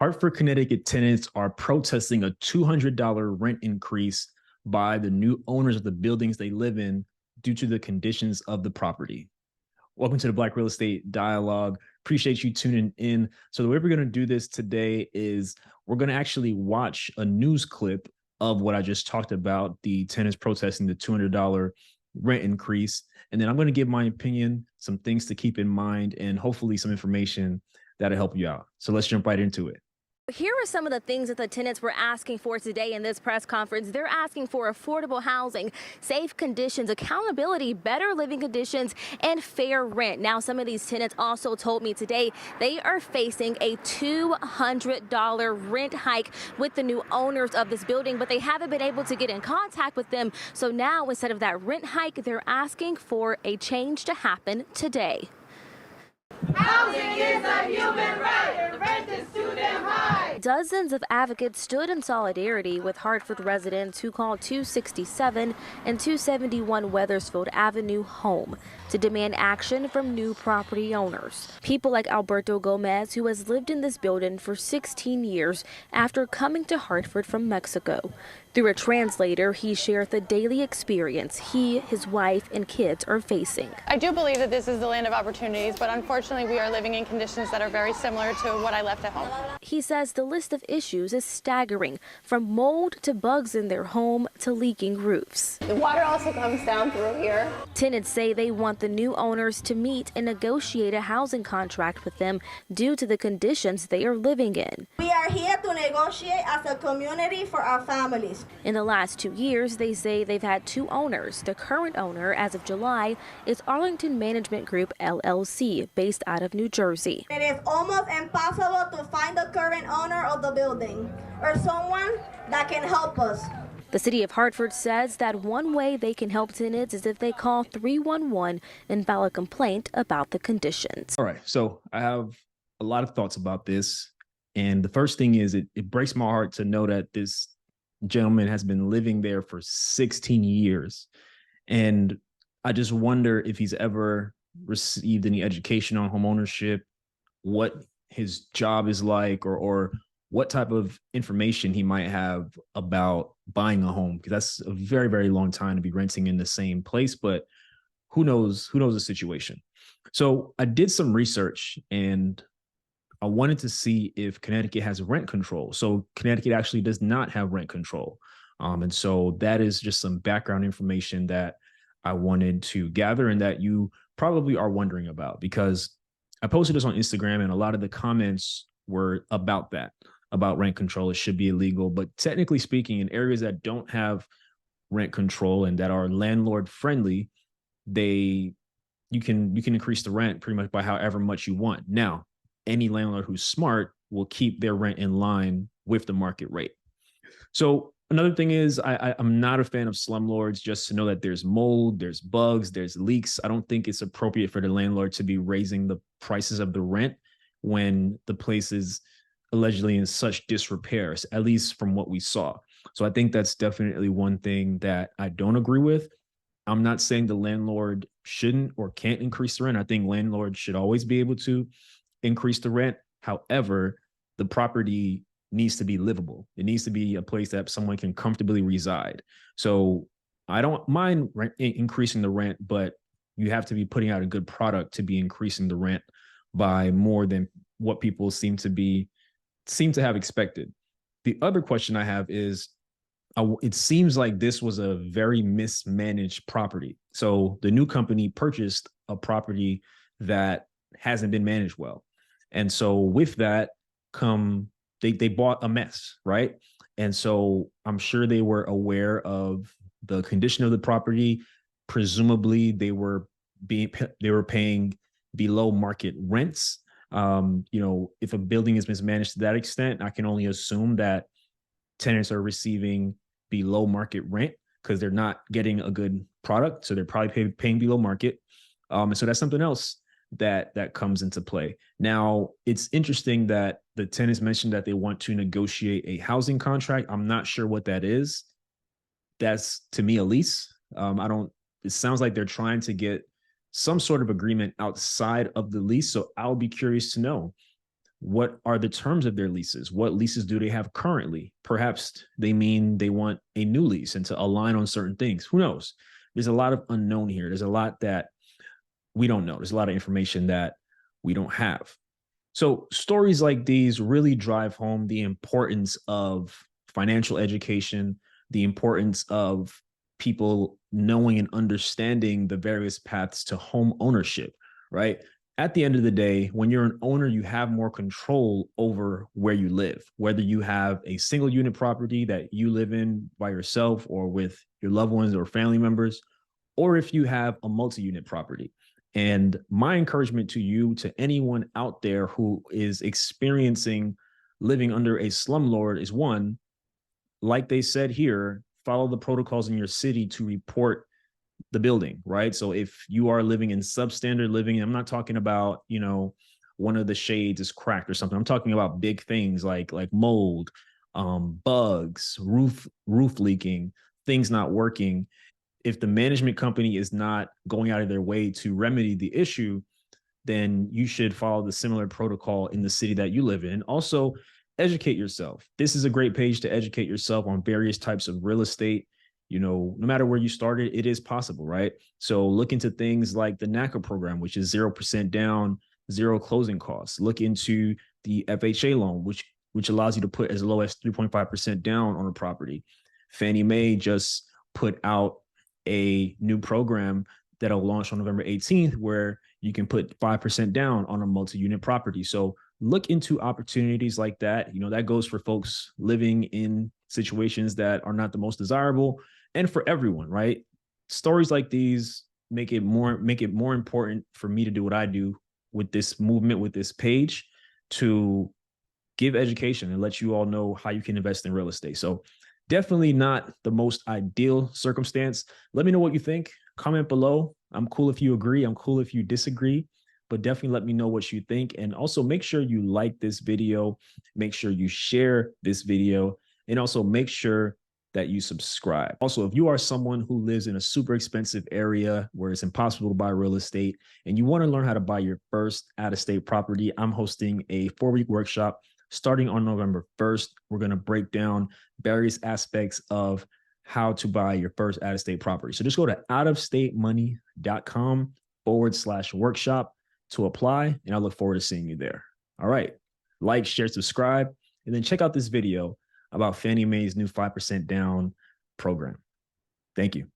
Hartford, Connecticut tenants are protesting a $200 rent increase by the new owners of the buildings they live in due to the conditions of the property. Welcome to the Black Real Estate Dialogue. Appreciate you tuning in. So the way we're going to do this today is we're going to actually watch a news clip of what I just talked about, the tenants protesting the $200 rent increase. And then I'm going to give my opinion, some things to keep in mind, and hopefully some information that'll help you out. So let's jump right into it. Here are some of the things that the tenants were asking for today in this press conference. They're asking for affordable housing, safe conditions, accountability, better living conditions, and fair rent. Now, some of these tenants also told me today they are facing a $200 rent hike with the new owners of this building, but they haven't been able to get in contact with them. So now, instead of that rent hike, they're asking for a change to happen today. Housing is a human right. The rent is too damn high. Dozens of advocates stood in solidarity with Hartford residents who called 267 and 271 Wethersfield Avenue home to demand action from new property owners. People like Alberto Gomez, who has lived in this building for 16 years after coming to Hartford from Mexico. Through a translator, he shared the daily experience he, his wife, and kids are facing. I do believe that this is the land of opportunities, but unfortunately we are living in conditions that are very similar to what I left at home. He says the list of issues is staggering, from mold to bugs in their home to leaking roofs. The water also comes down through here. Tenants say they want the new owners to meet and negotiate a housing contract with them due to the conditions they are living in. We are here to negotiate as a community for our families. In the last 2 years, they say they've had two owners. The current owner, as of July, is Arlington Management Group, LLC, based out of New Jersey. It is almost impossible to find the current owner of the building or someone that can help us. The city of Hartford says that one way they can help tenants is if they call 311 and file a complaint about the conditions. All right, so I have a lot of thoughts about this. And the first thing is it breaks my heart to know that this gentleman has been living there for 16 years. And I just wonder if he's ever received any education on homeownership, what his job is like, or what type of information he might have about buying a home, because that's a very, very long time to be renting in the same place. But who knows the situation. So I did some research and I wanted to see if Connecticut has rent control. So Connecticut actually does not have rent control. And so that is just some background information that I wanted to gather and that you probably are wondering about, because I posted this on Instagram and a lot of the comments were about that, about rent control. It should be illegal. But technically speaking, in areas that don't have rent control and that are landlord friendly, you can increase the rent pretty much by however much you want. Now, any landlord who's smart will keep their rent in line with the market rate. So another thing is I'm not a fan of slumlords, just to know that there's mold, there's bugs, there's leaks. I don't think it's appropriate for the landlord to be raising the prices of the rent when the place is allegedly in such disrepair, at least from what we saw. So I think that's definitely one thing that I don't agree with. I'm not saying the landlord shouldn't or can't increase the rent. I think landlords should always be able to increase the rent. However, the property needs to be livable. It needs to be a place that someone can comfortably reside. So I don't mind increasing the rent, but you have to be putting out a good product to be increasing the rent by more than what people seem to have expected. The other question I have is, it seems like this was a very mismanaged property. So the new company purchased a property that hasn't been managed well. And so with that they bought a mess, right? And so I'm sure they were aware of the condition of the property. Presumably they were paying below market rents. If a building is mismanaged to that extent, I can only assume that tenants are receiving below market rent because they're not getting a good product. So they're probably paying below market. And so that's something else that comes into play. Now, it's interesting that the tenants mentioned that they want to negotiate a housing contract. I'm not sure what that is. That's, to me, a lease. It sounds like they're trying to get some sort of agreement outside of the lease. So I'll be curious to know What are the terms of their leases? What leases do they have currently? Perhaps they mean they want a new lease and to align on certain things. Who knows? There's a lot of unknown here. There's a lot that we don't know. There's a lot of information that we don't have. So stories like these really drive home the importance of financial education, the importance of people knowing and understanding the various paths to home ownership, right? At the end of the day, when you're an owner, you have more control over where you live, whether you have a single unit property that you live in by yourself or with your loved ones or family members, or if you have a multi-unit property. And my encouragement to you, to anyone out there who is experiencing living under a slumlord is one, like they said here, follow the protocols in your city to report the building, right? So if you are living in substandard living, I'm not talking about, one of the shades is cracked or something. I'm talking about big things like mold, bugs, roof leaking, things not working. If the management company is not going out of their way to remedy the issue, then you should follow the similar protocol in the city that you live in. Also, educate yourself. This is a great page to educate yourself on various types of real estate. No matter where you started, it is possible, right? So look into things like the NACA program, which is 0% down, zero closing costs. Look into the FHA loan, which allows you to put as low as 3.5% down on a property. Fannie Mae just put out a new program that'll launch on November 18th, where you can put 5% down on a multi-unit property. So look into opportunities like that. That goes for folks living in situations that are not the most desirable, and for everyone, right? Stories like these make it more important for me to do what I do with this movement, with this page, to give education and let you all know how you can invest in real estate. So definitely not the most ideal circumstance. Let me know what you think. Comment below. I'm cool if you agree. I'm cool if you disagree, but definitely let me know what you think. And also make sure you like this video. Make sure you share this video, and also make sure that you subscribe. Also, if you are someone who lives in a super expensive area where it's impossible to buy real estate and you want to learn how to buy your first out-of-state property, I'm hosting a 4-week workshop starting on November 1st. We're going to break down various aspects of how to buy your first out-of-state property. So just go to outofstatemoney.com/workshop to apply, and I look forward to seeing you there. All right. Like, share, subscribe, and then check out this video about Fannie Mae's new 5% down program. Thank you.